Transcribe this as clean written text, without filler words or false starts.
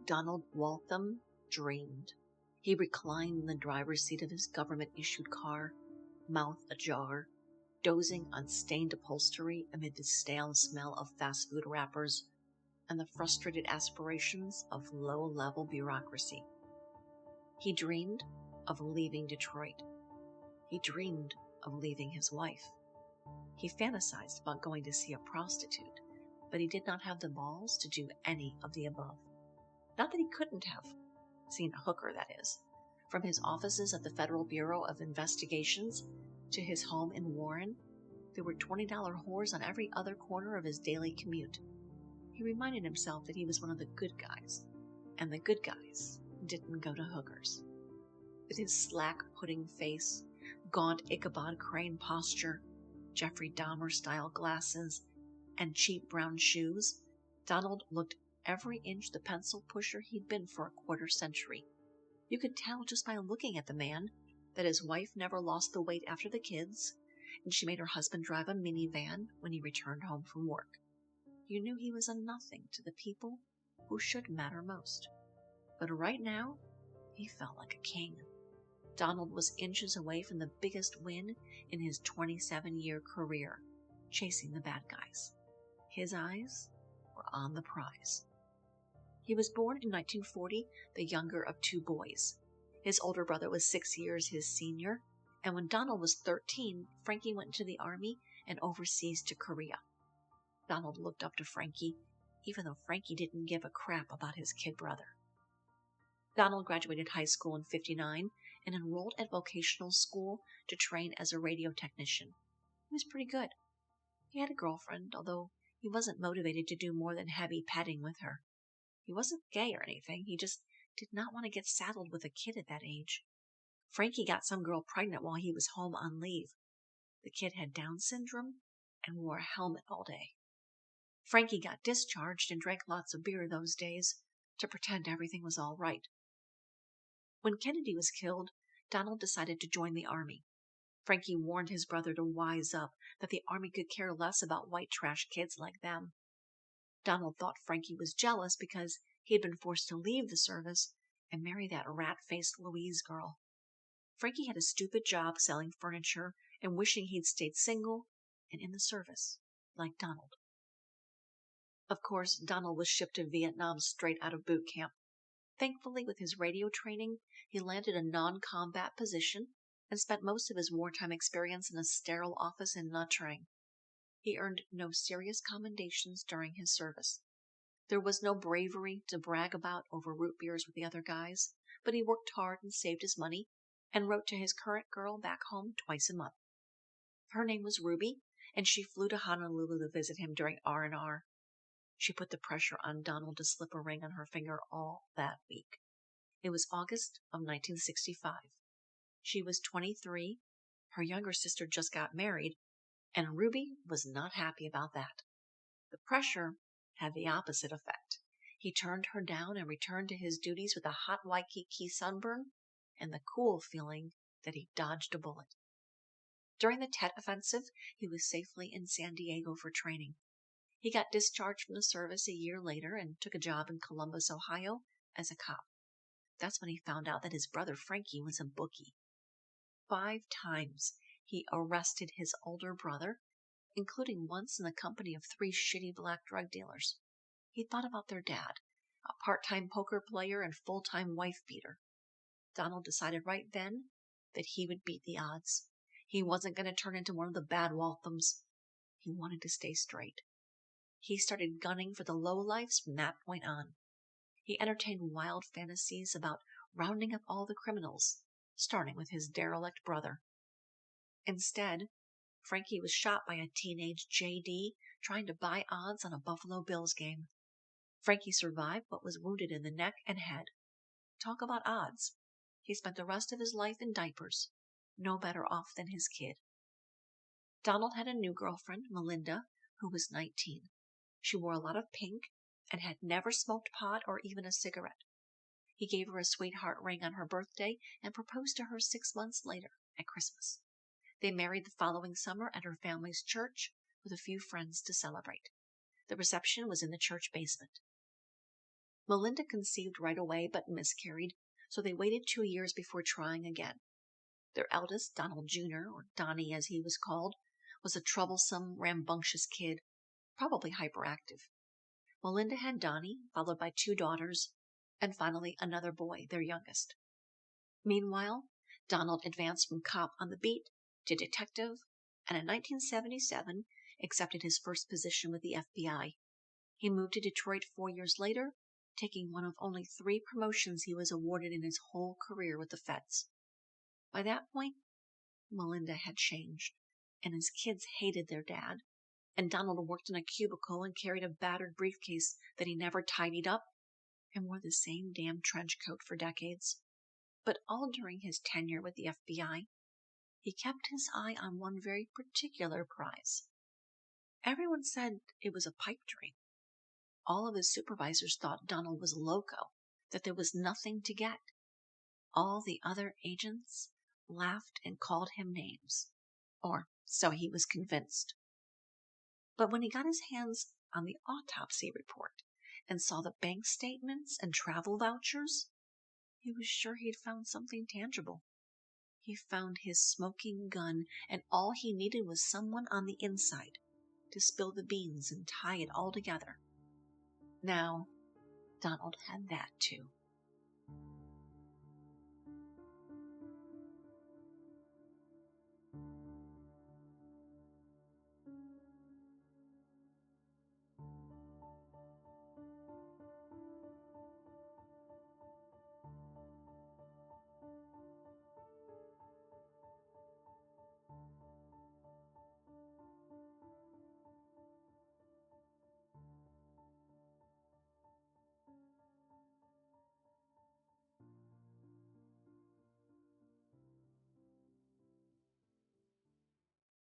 Donald Waltham dreamed. He reclined in the driver's seat of his government-issued car, mouth ajar, dozing on stained upholstery amid the stale smell of fast food wrappers and the frustrated aspirations of low-level bureaucracy. He dreamed of leaving Detroit. He dreamed of leaving his wife. He fantasized about going to see a prostitute, but he did not have the balls to do any of the above. Not that he couldn't have. Seen a hooker, that is. From his offices at the Federal Bureau of Investigations to his home in Warren, there were $20 whores on every other corner of his daily commute. He reminded himself that he was one of the good guys, and the good guys didn't go to hookers. With his slack pudding face, gaunt Ichabod Crane posture, Jeffrey Dahmer-style glasses, and cheap brown shoes, Donald looked every inch the pencil pusher he'd been for a quarter century. You could tell just by looking at the man that his wife never lost the weight after the kids, and she made her husband drive a minivan when he returned home from work. You knew he was a nothing to the people who should matter most. But right now, he felt like a king. Donald was inches away from the biggest win in his 27-year career, chasing the bad guys. His eyes were on the prize. He was born in 1940, the younger of two boys. His older brother was 6 years his senior, and when Donald was 13, Frankie went into the army and overseas to Korea. Donald looked up to Frankie, even though Frankie didn't give a crap about his kid brother. Donald graduated high school in '59 and enrolled at vocational school to train as a radio technician. He was pretty good. He had a girlfriend, although he wasn't motivated to do more than heavy petting with her. He wasn't gay or anything. He just did not want to get saddled with a kid at that age. Frankie got some girl pregnant while he was home on leave. The kid had Down syndrome and wore a helmet all day. Frankie got discharged and drank lots of beer those days to pretend everything was all right. When Kennedy was killed, Donald decided to join the army. Frankie warned his brother to wise up, that the army could care less about white trash kids like them. Donald thought Frankie was jealous because he had been forced to leave the service and marry that rat-faced Louise girl. Frankie had a stupid job selling furniture and wishing he'd stayed single and in the service, like Donald. Of course, Donald was shipped to Vietnam straight out of boot camp. Thankfully, with his radio training, he landed a non-combat position and spent most of his wartime experience in a sterile office in Nha Trang. He earned no serious commendations during his service. There was no bravery to brag about over root beers with the other guys, but he worked hard and saved his money and wrote to his current girl back home twice a month. Her name was Ruby, and she flew to Honolulu to visit him during R&R. She put the pressure on Donald to slip a ring on her finger all that week. It was August of 1965. She was 23, her younger sister just got married, and Ruby was not happy about that. The pressure had the opposite effect. He turned her down and returned to his duties with a hot Waikiki sunburn and the cool feeling that he dodged a bullet. During the Tet Offensive, he was safely in San Diego for training. He got discharged from the service a year later and took a job in Columbus, Ohio, as a cop. That's when he found out that his brother Frankie was a bookie. 5 times he arrested his older brother, including once in the company of 3 shitty black drug dealers. He thought about their dad, a part-time poker player and full-time wife-beater. Donald decided right then that he would beat the odds. He wasn't going to turn into one of the bad Walthams. He wanted to stay straight. He started gunning for the lowlifes from that point on. He entertained wild fantasies about rounding up all the criminals, starting with his derelict brother. Instead, Frankie was shot by a teenage J.D. trying to buy odds on a Buffalo Bills game. Frankie survived but was wounded in the neck and head. Talk about odds. He spent the rest of his life in diapers, no better off than his kid. Donald had a new girlfriend, Melinda, who was 19. She wore a lot of pink and had never smoked pot or even a cigarette. He gave her a sweetheart ring on her birthday and proposed to her 6 months later at Christmas. They married the following summer at her family's church with a few friends to celebrate. The reception was in the church basement. Melinda conceived right away but miscarried, so they waited 2 years before trying again. Their eldest, Donald Jr., or Donnie as he was called, was a troublesome, rambunctious kid, probably hyperactive. Melinda had Donnie, followed by 2 daughters, and finally another boy, their youngest. Meanwhile, Donald advanced from cop on the beat to detective, and in 1977 accepted his first position with the FBI. He moved to Detroit 4 years later, taking one of only 3 promotions he was awarded in his whole career with the feds. By that point, Melinda had changed, and his kids hated their dad, and Donald worked in a cubicle and carried a battered briefcase that he never tidied up, and wore the same damn trench coat for decades. But all during his tenure with the FBI, he kept his eye on one very particular prize. Everyone said it was a pipe dream. All of his supervisors thought Donald was loco, that there was nothing to get. All the other agents laughed and called him names, or so he was convinced. But when he got his hands on the autopsy report and saw the bank statements and travel vouchers, he was sure he'd found something tangible. He found his smoking gun, and all he needed was someone on the inside to spill the beans and tie it all together. Now, Donald had that too.